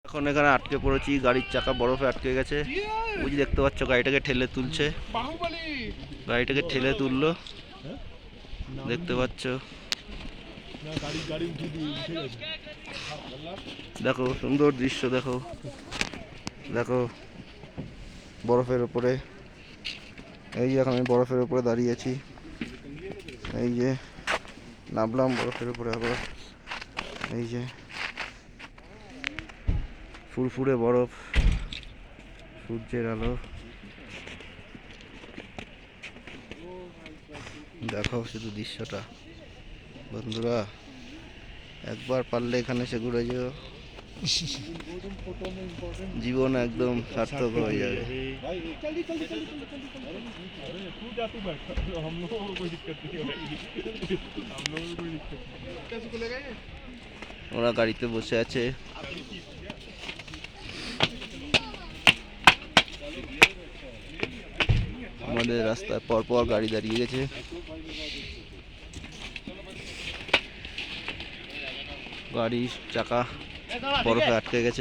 এখন এখানে আটকে পড়েছি, গাড়ির চাকা বরফে আটকে গেছে। ওই যে দেখতে পাচ্ছ গাড়িটাকে ঠেলে তুলছে, গাড়িটাকে ঠেলে তুললো, দেখতে পাচ্ছ। দেখো সুন্দর দৃশ্য, দেখো দেখো বরফের উপরে। এই যে এখন আমি বরফের উপরে দাঁড়িয়ে আছি, এই যে নামলাম বরফের উপরে আবার। এই যে ফুরফুরে বরফ, সূর্যের আলো, দেখো শুধু দৃশ্যটা। বন্ধুরা একবার পারলে এখানে এসে ঘুরে যেও, জীবন একদম সার্থক হয়ে যাবে। ওরা গাড়িতে বসে আছে, আমাদের রাস্তায় পরপর গাড়ি দাঁড়িয়ে গেছে। গাড়ির চাকা বরফে আটকে গেছে।